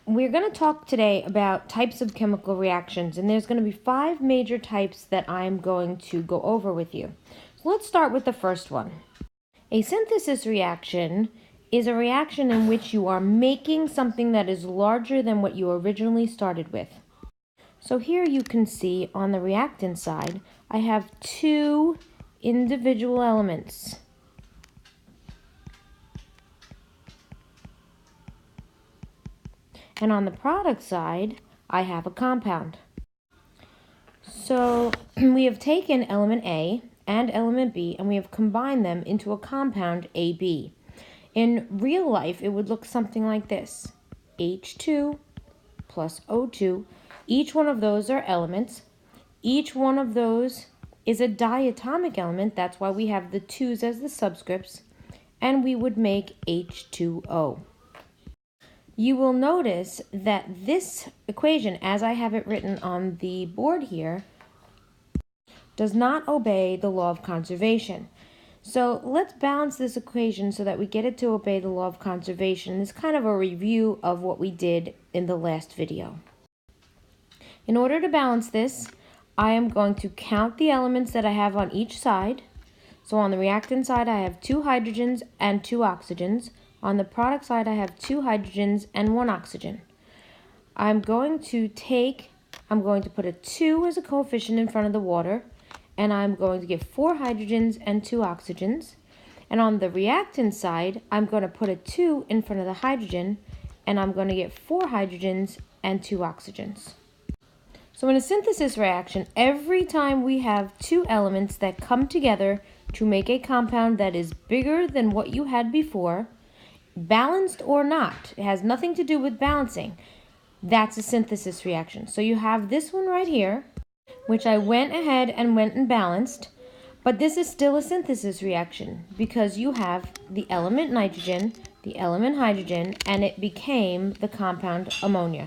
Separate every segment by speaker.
Speaker 1: we're going to talk today about types of chemical reactions, and there's going to be 5 major types that I'm going to go over with you. So let's start with the first one. A synthesis reaction is a reaction in which you are making something that is larger than what you originally started with. So here you can see on the reactant side, I have 2 individual elements. And on the product side, I have a compound. So we have taken element A and element B and we have combined them into a compound AB. In real life, it would look something like this. H2 plus O2. Each one of those are elements. Each one of those is a diatomic element. That's why we have the 2's as the subscripts. And we would make H2O. You will notice that this equation, as I have it written on the board here, does not obey the law of conservation. So let's balance this equation so that we get it to obey the law of conservation. It's kind of a review of what we did in the last video. In order to balance this, I am going to count the elements that I have on each side. So on the reactant side, I have 2 hydrogens and 2 oxygens. On the product side, I have 2 hydrogens and 1 oxygen. I'm going to put a 2 as a coefficient in front of the water, and I'm going to get 4 hydrogens and 2 oxygens. And on the reactant side, I'm going to put a 2 in front of the hydrogen, and I'm going to get 4 hydrogens and 2 oxygens. So in a synthesis reaction, every time we have 2 elements that come together to make a compound that is bigger than what you had before, balanced or not, it has nothing to do with balancing, that's a synthesis reaction. So you have this one right here, which I went ahead and went and balanced, but this is still a synthesis reaction because you have the element nitrogen, the element hydrogen, and it became the compound ammonia.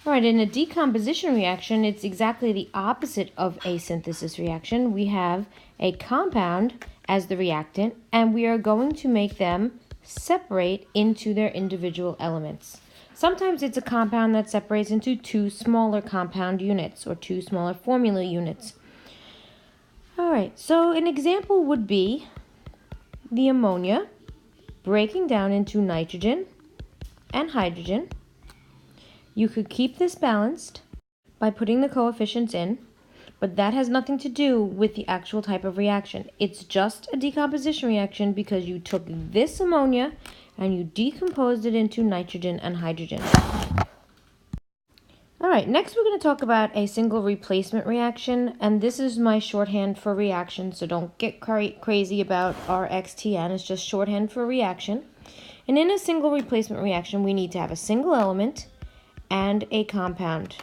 Speaker 1: All right, in a decomposition reaction, it's exactly the opposite of a synthesis reaction. We have a compound as the reactant, and we are going to make them separate into their individual elements. Sometimes it's a compound that separates into 2 smaller compound units or 2 smaller formula units. All right, so an example would be the ammonia breaking down into nitrogen and hydrogen. You could keep this balanced by putting the coefficients in, but that has nothing to do with the actual type of reaction. It's just a decomposition reaction because you took this ammonia and you decomposed it into nitrogen and hydrogen. All right, next we're going to talk about a single replacement reaction, and this is my shorthand for reaction, so don't get crazy about RXTN. It's just shorthand for reaction. And in a single replacement reaction, we need to have a single element and a compound.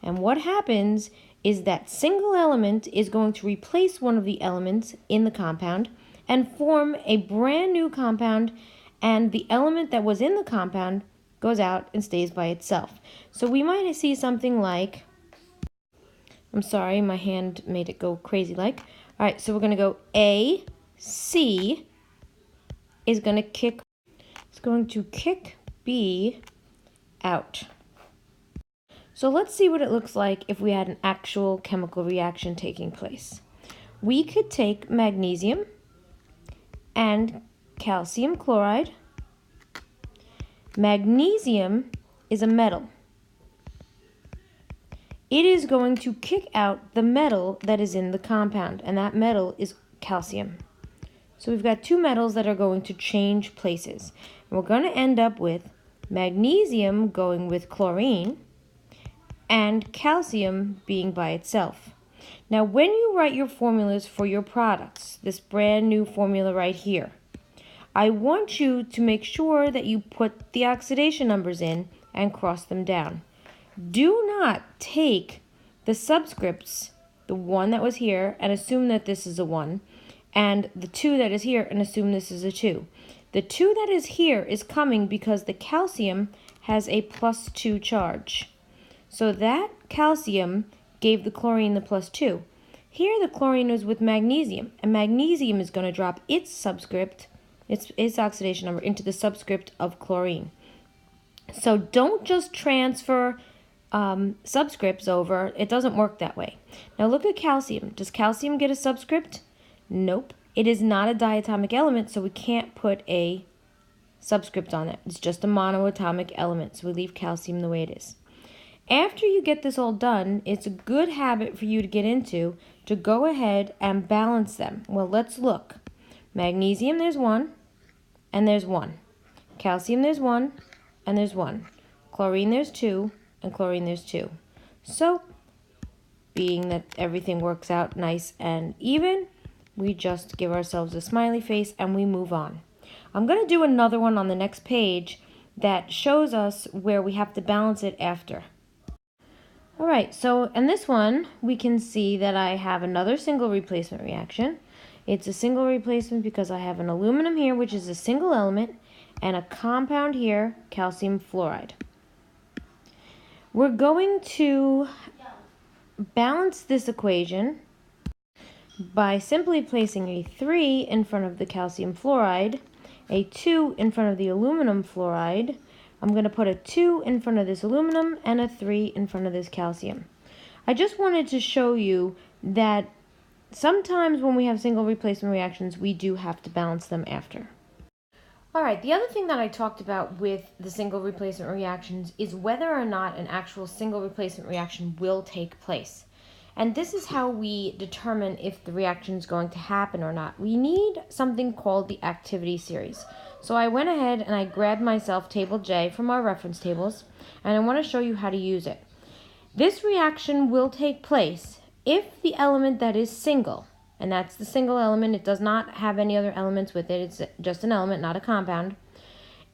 Speaker 1: And what happens is that single element is going to replace one of the elements in the compound and form a brand new compound, and the element that was in the compound goes out and stays by itself. So we might see something like, I'm sorry, my hand made it go crazy like. All right, so we're going to go AC is going to kick B out. So let's see what it looks like if we had an actual chemical reaction taking place. We could take magnesium and calcium chloride. Magnesium is a metal. It is going to kick out the metal that is in the compound, and that metal is calcium. So we've got 2 metals that are going to change places. And we're going to end up with magnesium going with chlorine and calcium being by itself. Now, when you write your formulas for your products, this brand new formula right here, I want you to make sure that you put the oxidation numbers in and cross them down. Do not take the subscripts, the 1 that was here, and assume that this is a 1, and the 2 that is here and assume this is a 2. The 2 that is here is coming because the calcium has a +2 charge. So that calcium gave the chlorine the +2. Here the chlorine is with magnesium, and magnesium is going to drop its subscript, its oxidation number, into the subscript of chlorine. So don't just transfer subscripts over. It doesn't work that way. Now look at calcium. Does calcium get a subscript? Nope. It is not a diatomic element, so we can't put a subscript on it. It's just a monoatomic element, so we leave calcium the way it is. After you get this all done, it's a good habit for you to get into to go ahead and balance them. Well, let's look. Magnesium, there's 1, and there's 1. Calcium, there's 1, and there's 1. Chlorine, there's 2, and chlorine, there's 2. So, being that everything works out nice and even, we just give ourselves a smiley face and we move on. I'm going to do another one on the next page that shows us where we have to balance it after. Alright, so in this one, we can see that I have another single replacement reaction. It's a single replacement because I have an aluminum here, which is a single element, and a compound here, calcium fluoride. We're going to balance this equation by simply placing a 3 in front of the calcium fluoride, a 2 in front of the aluminum fluoride. I'm going to put a 2 in front of this aluminum and a 3 in front of this calcium. I just wanted to show you that sometimes when we have single replacement reactions, we do have to balance them after. Alright, the other thing that I talked about with the single replacement reactions is whether or not an actual single replacement reaction will take place. And this is how we determine if the reaction is going to happen or not. We need something called the activity series. So I went ahead and I grabbed myself table J from our reference tables, and I want to show you how to use it. This reaction will take place if the element that is single, and that's the single element, it does not have any other elements with it, it's just an element, not a compound.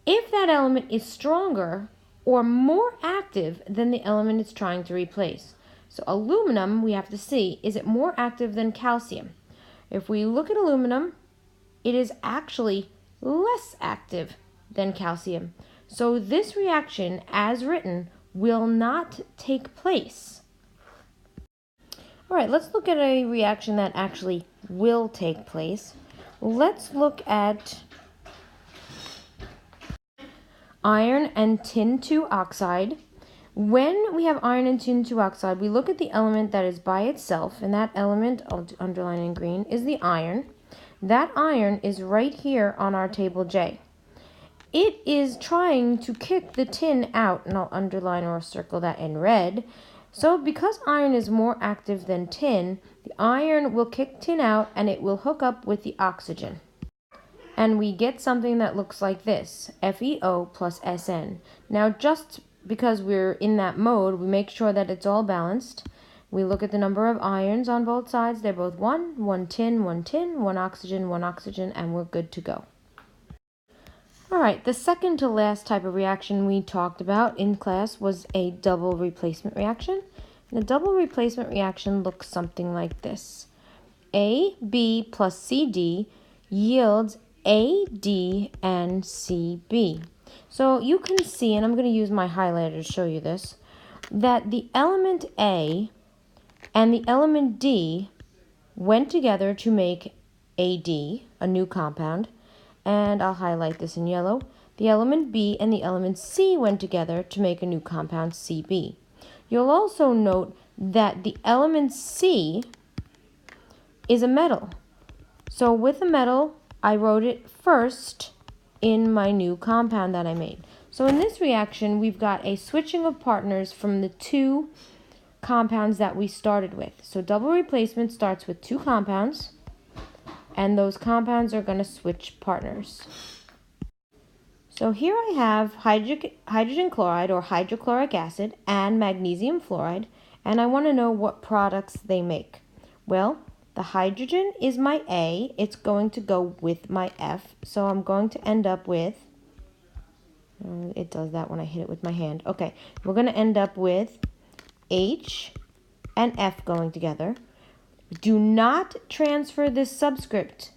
Speaker 1: If that element is stronger or more active than the element it's trying to replace. So aluminum, we have to see, is it more active than calcium? If we look at aluminum, it is actually less active than calcium. So this reaction, as written, will not take place. All right, let's look at a reaction that actually will take place. Let's look at iron and tin 2 oxide. When we have iron and tin 2 oxide, we look at the element that is by itself, and that element, I'll underline in green, is the iron. That iron is right here on our table J. It is trying to kick the tin out, and I'll underline or circle that in red. So because iron is more active than tin, the iron will kick tin out and it will hook up with the oxygen. And we get something that looks like this, FeO plus Sn. Now just because we're in that mode, we make sure that it's all balanced. We look at the number of ions on both sides. They're both 1 tin, 1 oxygen, and we're good to go. Alright, the second to last type of reaction we talked about in class was a double replacement reaction. And a double replacement reaction looks something like this. AB plus CD yields AD and CB. So you can see, and I'm going to use my highlighter to show you this, that the element A and the element D went together to make AD, a new compound, and I'll highlight this in yellow. The element B and the element C went together to make a new compound, CB. You'll also note that the element C is a metal. So with a metal, I wrote it first in my new compound that I made. So in this reaction, we've got a switching of partners from the 2 compounds that we started with. So double replacement starts with 2 compounds, and those compounds are going to switch partners. So here I have hydrogen chloride or hydrochloric acid and magnesium fluoride, and I want to know what products they make. Well, the hydrogen is my A. It's going to go with my F, so I'm going to end up with, it does that when I hit it with my hand. Okay, we're going to end up with H and F going together. Do not transfer this subscript.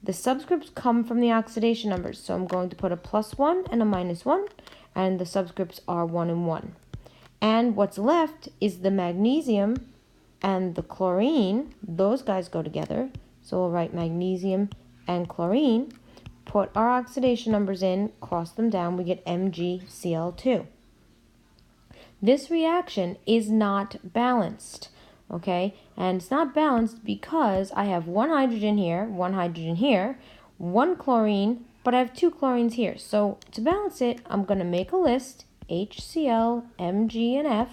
Speaker 1: The subscripts come from the oxidation numbers, so I'm going to put a +1 and a -1, and the subscripts are 1 and 1. And what's left is the magnesium and the chlorine. Those guys go together, so we'll write magnesium and chlorine, put our oxidation numbers in, cross them down, we get MgCl2. This reaction is not balanced, okay? And it's not balanced because I have one hydrogen here, one chlorine, but I have two chlorines here. So to balance it, I'm going to make a list, HCl, Mg, and F.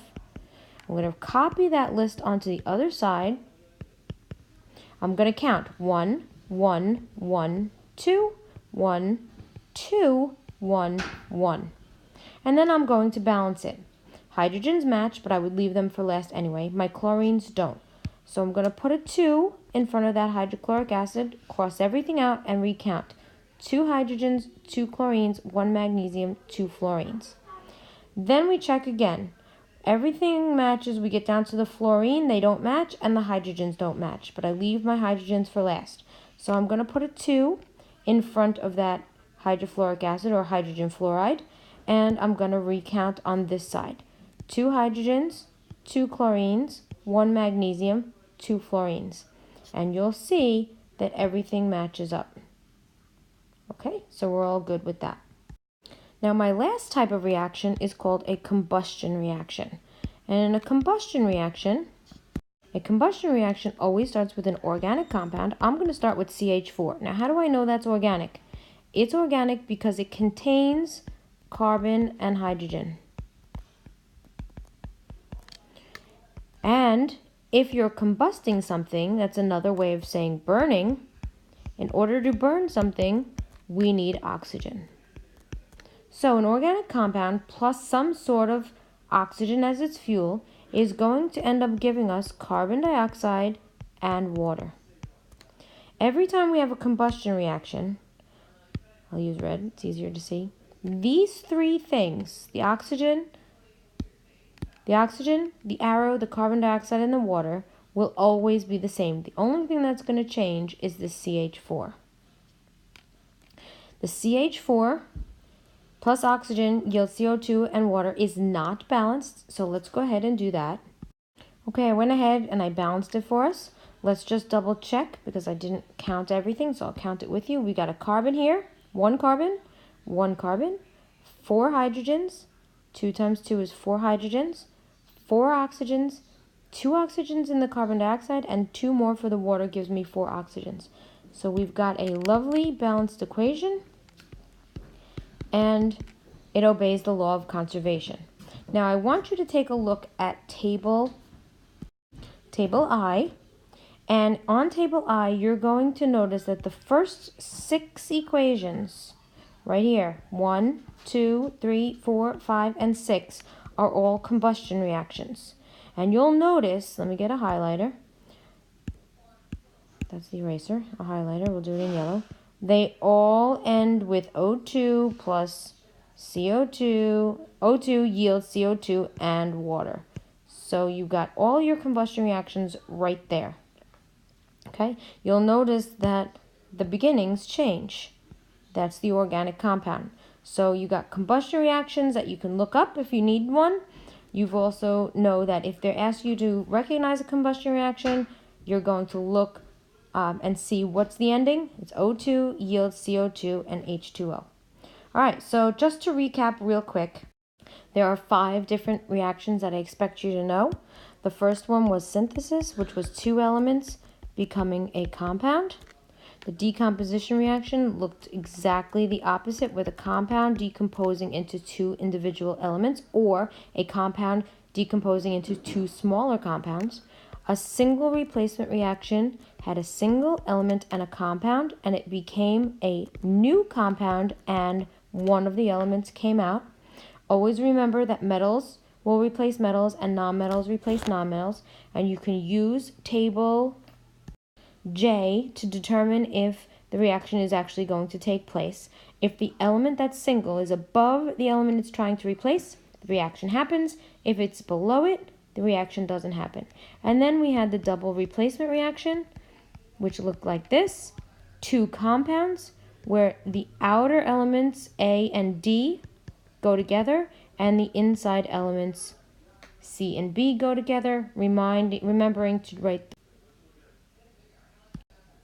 Speaker 1: I'm going to copy that list onto the other side. I'm going to count 1, 1, 1, 2, 1, 2, 1, 1. And then I'm going to balance it. Hydrogens match, but I would leave them for last anyway. My chlorines don't. So I'm going to put a 2 in front of that hydrochloric acid, cross everything out, and recount. 2 hydrogens, 2 chlorines, 1 magnesium, 2 fluorines. Then we check again. Everything matches. We get down to the fluorine, they don't match, and the hydrogens don't match. But I leave my hydrogens for last. So I'm going to put a 2 in front of that hydrofluoric acid or hydrogen fluoride, and I'm going to recount on this side. 2 hydrogens, 2 chlorines, 1 magnesium, 2 fluorines. And you'll see that everything matches up. Okay, so we're all good with that. Now my last type of reaction is called a combustion reaction. And in a combustion reaction always starts with an organic compound. I'm going to start with CH4. Now how do I know that's organic? It's organic because it contains carbon and hydrogen. And if you're combusting something, that's another way of saying burning. In order to burn something, we need oxygen. So an organic compound plus some sort of oxygen as its fuel is going to end up giving us carbon dioxide and water. Every time we have a combustion reaction, I'll use red, it's easier to see. These three things, the oxygen, the arrow, the carbon dioxide, and the water, will always be the same. The only thing that's going to change is the CH4. The CH4 plus oxygen yields CO2 and water is not balanced, so let's go ahead and do that. Okay, I went ahead and I balanced it for us. Let's just double check because I didn't count everything, so I'll count it with you. We got a carbon here, one carbon, 4 hydrogens, 2 times 2 is 4 hydrogens, 4 oxygens, 2 oxygens in the carbon dioxide, and 2 more for the water gives me 4 oxygens. So we've got a lovely balanced equation, and it obeys the law of conservation. Now I want you to take a look at table I, and on table I you're going to notice that the first 6 equations right here, 1, 2, 3, 4, 5, and 6, are all combustion reactions. And you'll notice, let me get a highlighter. That's the eraser, a highlighter, we'll do it in yellow. They all end with O2 plus CO2. O2 yields CO2 and water. So you've got all your combustion reactions right there. Okay, you'll notice that the beginnings change. That's the organic compound. So you got combustion reactions that you can look up if you need one. You've also know that if they ask you to recognize a combustion reaction, you're going to look and see what's the ending. It's O2 yields CO2 and H2O. All right, so just to recap real quick, there are 5 different reactions that I expect you to know. The first one was synthesis, which was 2 elements becoming a compound. The decomposition reaction looked exactly the opposite, with a compound decomposing into 2 individual elements, or a compound decomposing into 2 smaller compounds. A single replacement reaction had a single element and a compound, and it became a new compound, and one of the elements came out. Always remember that metals will replace metals and nonmetals replace nonmetals, and you can use table J to determine if the reaction is actually going to take place. If the element that's single is above the element it's trying to replace, the reaction happens. If it's below it, the reaction doesn't happen. And then we had the double replacement reaction, which looked like this. 2 compounds where the outer elements A and D go together and the inside elements C and B go together, remembering to write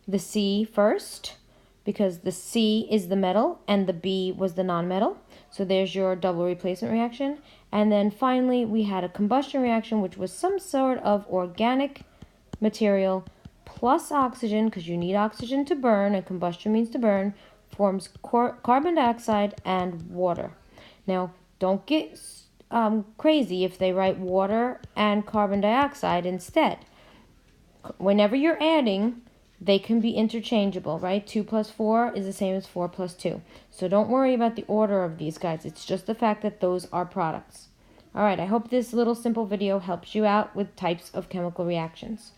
Speaker 1: the C first because the C is the metal and the B was the nonmetal. So there's your double replacement reaction. And then finally, we had a combustion reaction, which was some sort of organic material plus oxygen, because you need oxygen to burn, and combustion means to burn, forms carbon dioxide and water. Now, don't get crazy if they write water and carbon dioxide instead. Whenever you're adding, they can be interchangeable, right? 2 plus 4 is the same as 4 plus 2. So don't worry about the order of these guys. It's just the fact that those are products. All right, I hope this little simple video helps you out with types of chemical reactions.